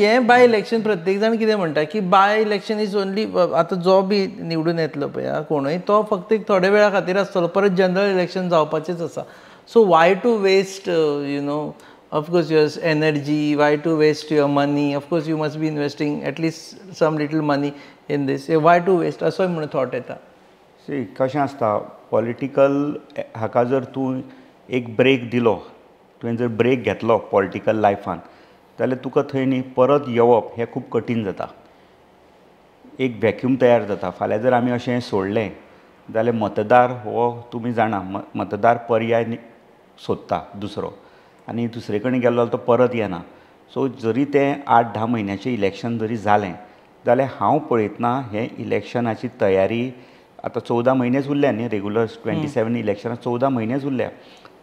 हे by election प्रत्येक जण कितें म्हणटा की बाय इलेक्शन इज ओनली आतां जो बी निवडून येतलो पळय कोणूय तो फक्त एक थोड्या वेळा खातीर आसतलो परत जनरल इलेक्शन जावपाचेच आसा. So why to waste of course your energy, why to waste your money, of course you must be investing at least some little money in these, why to waste असोय म्हणून थॉट येता. सी कशें आसता पॉलिटिकल हाका जर तूं एक ब्रेक दिलो, तुवें जर ब्रेक घेतलो पॉलिटिकल लायफान जाल्यार तुका थंय न्ही परत येवप हें खूब कठीण जाता. एक वॅक्यूम तयार जाता. फाल्यां जर आमी अशें सोडलें जाल्यार मतदार हो तुमी जाणा मतदार पर्याय सोदता दुसरो आनी दुसरे कडेन गेलो जाल्यार तो परत येना. सो जरी तें 8-10 म्हयन्याचें इलेक्शन जरी जालें जाल्यार हांव पळयतना हें इलेक्शनाची तयारी आतां 14 म्हयनेच उरल्या न्ही रेगुलर 27 इलेक्शनाक 14 म्हयनेच उरल्या.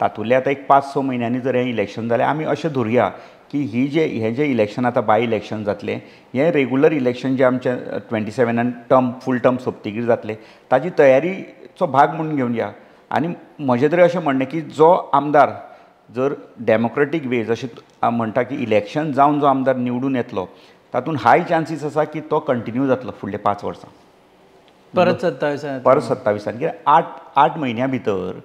तातूंतले आतां एक 5-6 म्हयन्यांनी जर हें इलेक्शन जालें आमी अशें धरुया की हें जें इलेक्शन आतां बाय इलेक्शन जातलें हें रेगुलर इलेक्शन जें आमचें 27 फूल टर्म सोंपतकीर जातलें ताची तयारीचो भाग म्हणून घेवन या. आनी म्हजें तरी अशें म्हणणें की जो आमदार जर डेमोक्रेटीक वे जशें म्हणटा की इलेक्शन जावन जो आमदार निवडून येतलो तातूंत हाय चान्सीस आसा की तो कंटिन्यू जातलो फुडले 5 वर्सां परत 27 परत 27 कित्याक 8 म्हयन्या भितर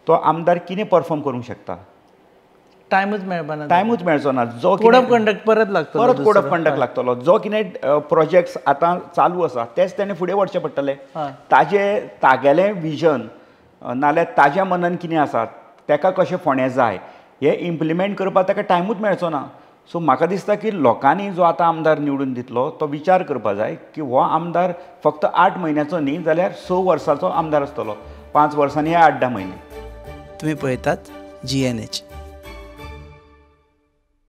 तो आमदार कितें परफॉर्म करूंक शकता. टायमूच मेळपाना. टायमूच मेळचो ना. जो कोड ऑफ कंडक्ट परत लागतलो, परत कोड ऑफ कंडक्ट लागतलो. जो कितें प्रोजेक्ट्स आतां चालू आसा तेच ताणें फुडें व्हरचें पडटलें. तागेलें विजन नाल्यार ताज्या मनान कितें आसा ताका कशें फोंडें जाय हें इम्प्लिमेंट करपाक ताका टायमूच मेळचो ना. सो म्हाका दिसता की लोकांनी जो आतां आमदार निवडून दितलो तो विचार करपाक जाय की हो आमदार फक्त 8 म्हयन्याचो न्ही जाल्यार 6 वर्सांचो आमदार आसतलो. 5 वर्सांनी 8-10 म्हयने. तुम्ही पळयतात GNH.